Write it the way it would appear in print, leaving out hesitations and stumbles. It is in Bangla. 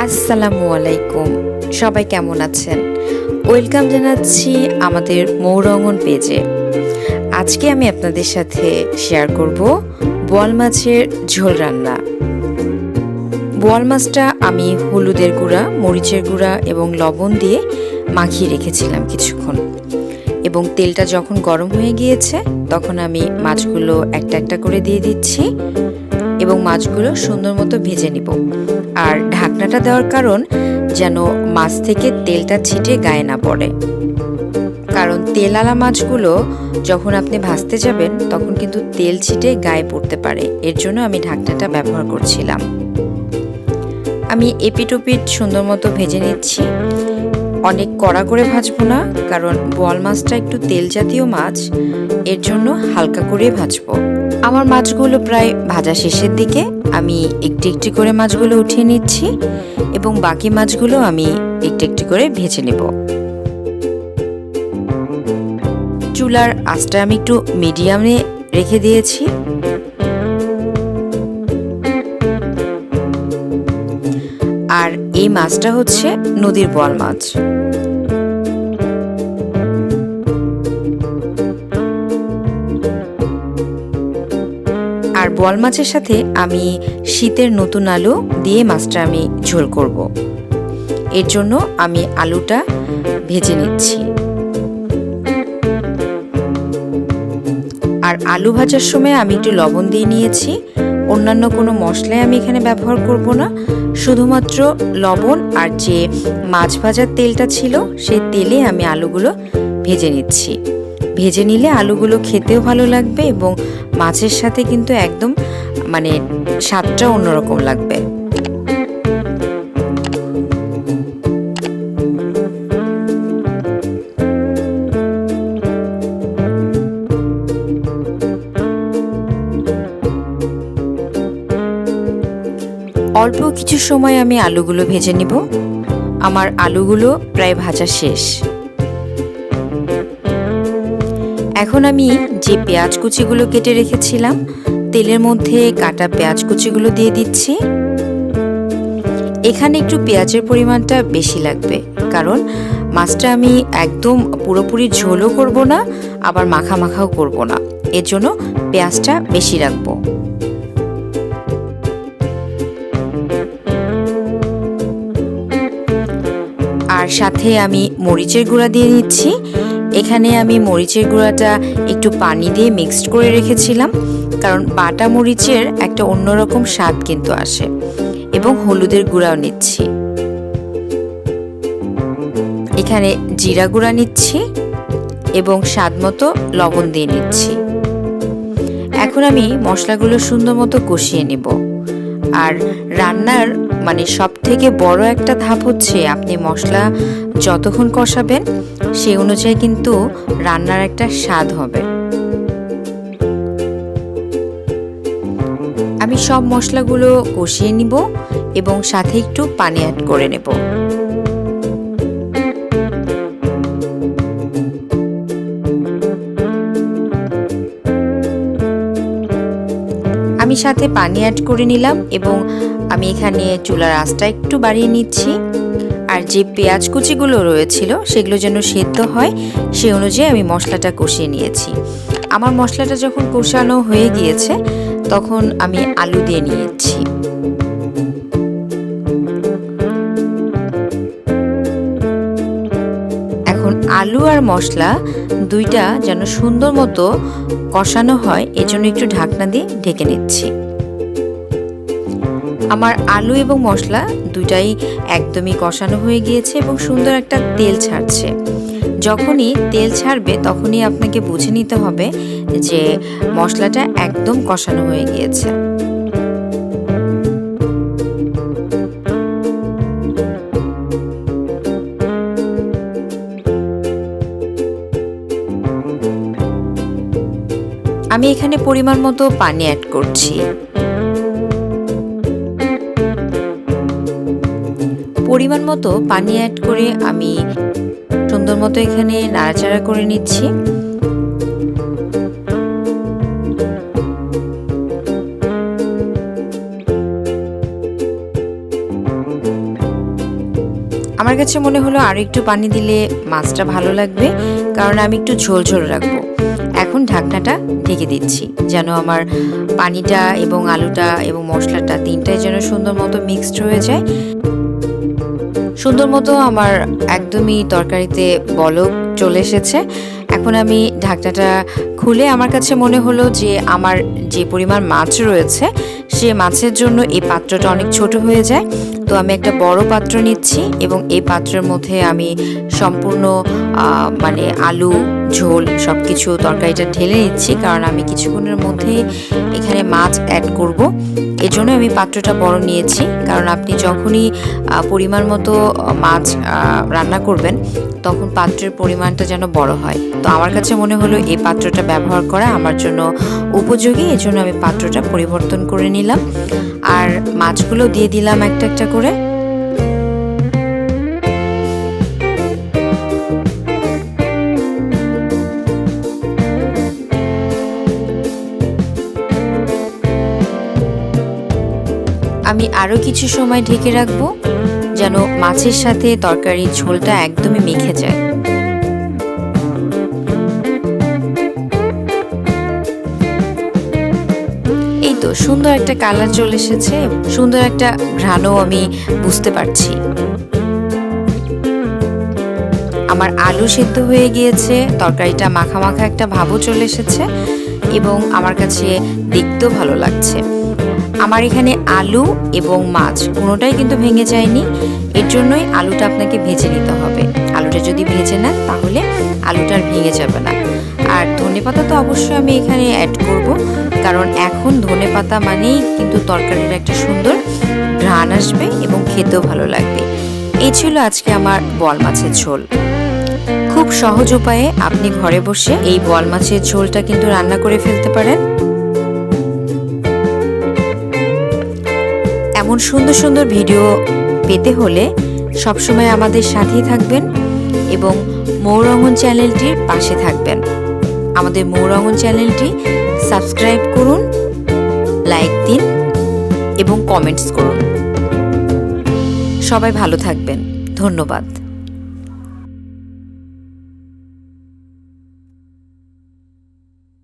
আসসালামু আলাইকুম। সবাই কেমন আছেন? ওয়েলকাম জানাচ্ছি আমাদের মৌরঙ্গন পেজে। আজকে আমি আপনাদের সাথে শেয়ার করব বোয়াল মাছের ঝোল রান্না। বোয়াল মাছটা আমি হলুদের গুঁড়া, মরিচের গুঁড়া এবং লবণ দিয়ে মাখিয়ে রেখেছিলাম কিছুক্ষণ, এবং তেলটা যখন গরম হয়ে গিয়েছে তখন আমি মাছগুলো একটা একটা করে দিয়ে দিচ্ছি এবং মাছগুলো সুন্দর মতো ভেজে নিব। আর ঢাকনাটা দেওয়ার কারণ যেন মাছ থেকে তেলটা ছিটে গায়ে না পড়ে, কারণ তেলালা মাছগুলো যখন আপনি ভাজতে যাবেন তখন কিন্তু তেল ছিটে গায়ে পড়তে পারে। এর জন্য আমি ঢাকনাটা ব্যবহার করছিলাম। আমি এপিট ওপিট সুন্দর মতো ভেজে নিচ্ছি। অনেক কড়া করে ভাজবো না, কারণ বোয়াল মাছটা একটু তেল জাতীয় মাছ, এর জন্য হালকা করে ভাজবো। আমার মাছগুলো প্রায় ভাজা শেষের দিকে। আমি একটু একটু করে মাছগুলো উঠিয়ে নিচ্ছি এবং বাকি মাছগুলো আমি একটু একটু করে ভেজে নেব। চুলার আঁচটা আমি একটু মিডিয়ামে রেখে দিয়েছি। আর এই মাছটা হচ্ছে নদীর বোয়াল মাছ। আর বোয়াল মাছের সাথে আমি শীতের নতুন আলু দিয়ে মাছটা আমি ঝোল করব। এর জন্য আমি আলুটা ভেজে নিচ্ছি। আর আলু ভাজার সময় আমি একটু লবণ দিয়ে নিয়েছি। অন্যান্য কোনো মশলাই আমি এখানে ব্যবহার করব না, শুধুমাত্র লবণ আর যে মাছ ভাজার তেলটা ছিল সেই তেলে আমি আলুগুলো ভেজে নিচ্ছি। ভেজে নিলে আলুগুলো খেতেও ভালো লাগবে এবং মাছের সাথে কিন্তু একদম স্বাদটা অন্যরকম লাগবে। অল্প কিছু সময় আমি আলুগুলো ভেজে নিব। আমার আলুগুলো প্রায় ভাজা শেষ। এখন আমি যে পেঁয়াজ কুচিগুলো কেটে রেখেছিলাম তেলের মধ্যে কাটা পেঁয়াজ কুচিগুলো দিয়ে দিচ্ছি। এখানে একটু পেঁয়াজের পরিমাণটা বেশি লাগবে, কারণ মাছটা আমি একদম পুরোপুরি ঝোলও করব না, আবার মাখা মাখাও করব না। এর জন্য পেঁয়াজটা বেশি রাখবো। আর সাথে আমি মরিচের গুঁড়া দিয়ে নিচ্ছি। এখানে আমি মরিচের গুঁড়াটা একটু পানি দিয়ে মিক্সড করে রেখেছিলাম, কারণ বাটা মরিচের একটা অন্যরকম স্বাদ কিন্তু আসে। এবং হলুদের গুঁড়াও নিচ্ছি। এখানে জিরা গুঁড়া নিচ্ছি এবং স্বাদ মতো লবণ দিয়ে নিচ্ছি। এখন আমি মশলাগুলো সুন্দর মতো কষিয়ে নিব। আর রান্নার সব থেকে বড় একটা ধাপ হচ্ছে আপনি মশলা যতক্ষণ কষাবেন সেই অনুযায়ী কিন্তু রান্নার একটা স্বাদ হবে। আমি সব মশলাগুলো কষিয়ে নিব এবং সাথে একটু পানি অ্যাড করে নেব। আমি সাথে পানি অ্যাড করে নিলাম এবং আমি এখানে চুলার আঁচটা একটু বাড়িয়ে নিচ্ছি। আর যে পেঁয়াজ কুচিগুলো রয়েছিল সেগুলো যেন সেদ্ধ হয় সেই অনুযায়ী আমি মশলাটা কষিয়ে নিয়েছি। আমার মশলাটা যখন কষানো হয়ে গিয়েছে তখন আমি আলু দিয়ে নিয়েছি। এখন আলু আর মশলা দুইটা যেন সুন্দর মতো কষানো হয় এজন্য একটু ঢাকনা দিয়ে ঢেকে নিচ্ছি। আমার আলু এবং মশলা দুটাই একদমই কষানো হয়ে গিয়েছে এবং সুন্দর একটা তেল ছাড়ছে। যখনই তেল ছাড়বে তখনই আপনাকে বুঝে নিতে হবে যে মশলাটা একদম কষানো হয়ে গিয়েছে। আমি এখানে পরিমাণ মতো পানি অ্যাড করছি। পরিমাণ মতো পানি অ্যাড করে আমি সুন্দর মতো এখানে নাড়াচাড়া করে নিচ্ছি। আমার কাছে মনে হলো আর একটু পানি দিলে মাছটা ভালো লাগবে, কারণ আমি একটু ঝোল ঝোল রাখবো। এখন ঢাকনাটা ঢেকে দিচ্ছি যেন আমার পানিটা এবং আলুটা এবং মশলাটা তিনটাই যেন সুন্দর মতো মিক্সড হয়ে যায়। সুন্দর মতো আমার একদমই তরকারিতে বলক চলে এসেছে। এখন আমি ঢাকনাটা খুলে আমার কাছে মনে হলো যে আমার যে পরিমাণ মাছ রয়েছে সে মাছের জন্য এই পাত্রটা অনেক ছোট হয়ে যায়। তো আমি একটা বড় পাত্র নিচ্ছি এবং এই পাত্রের মধ্যে আমি সম্পূর্ণ মানে আলু ঝোল সব কিছু তরকারিটা ঢেলে নিচ্ছি, কারণ আমি কিছুক্ষণের মধ্যে এখানে মাছ অ্যাড করব। এজন্য আমি পাত্রটা বড় নিয়েছি, কারণ আপনি যখনই পরিমাণ মতো মাছ রান্না করবেন তখন পাত্রের পরিমাণটা যেন বড় হয়। তো আমার কাছে মনে হলো এই পাত্রটা ব্যবহার করা আমার জন্য উপযোগী, এজন্য আমি পাত্রটা পরিবর্তন করে নিলাম। আর মাছগুলো দিয়ে দিলাম একটা একটা করে। আমি আরও কিছু সময় ঢেকে রাখবো যেন মাছের সাথে তরকারির ঝোলটা একদমই মেখে যায়। এই তো সুন্দর একটা কালার চলে এসেছে, সুন্দর একটা ঘ্রাণও আমি বুঝতে পারছি। আমার আলু সেদ্ধ হয়ে গিয়েছে, তরকারিটা মাখা মাখা একটা ভাবও চলে এসেছে এবং আমার কাছে দেখতেও ভালো লাগছে। আমার এখানে আলু এবং মাছ কোনোটাই কিন্তু ভেঙে যায়নি, এর জন্যই আলুটা আপনাকে ভেজে নিতে হবে। আলুটা যদি ভেজে নেন তাহলে আলুটা আর ভেঙে যাবে না। আর ধনেপাতা তো অবশ্যই আমি এখানে অ্যাড করব, কারণ এখন ধনেপাতা মানেই কিন্তু তরকারির একটা সুন্দর ঘ্রাণ আসবে এবং খেতেও ভালো লাগবে। এই ছিল আজকে আমার বোয়াল মাছের ঝোল। খুব সহজ উপায়ে আপনি ঘরে বসে এই বোয়াল মাছের ঝোলটা কিন্তু রান্না করে ফেলতে পারেন। এমন সুন্দর সুন্দর ভিডিও পেতে হলে সবসময় আমাদের সাথেই থাকবেন এবং মৌরঙ্গন চ্যানেলটির পাশে থাকবেন। আমাদের মৌরঙ্গন চ্যানেলটি সাবস্ক্রাইব করুন, লাইক দিন এবং কমেন্টস করুন। সবাই ভালো থাকবেন। ধন্যবাদ।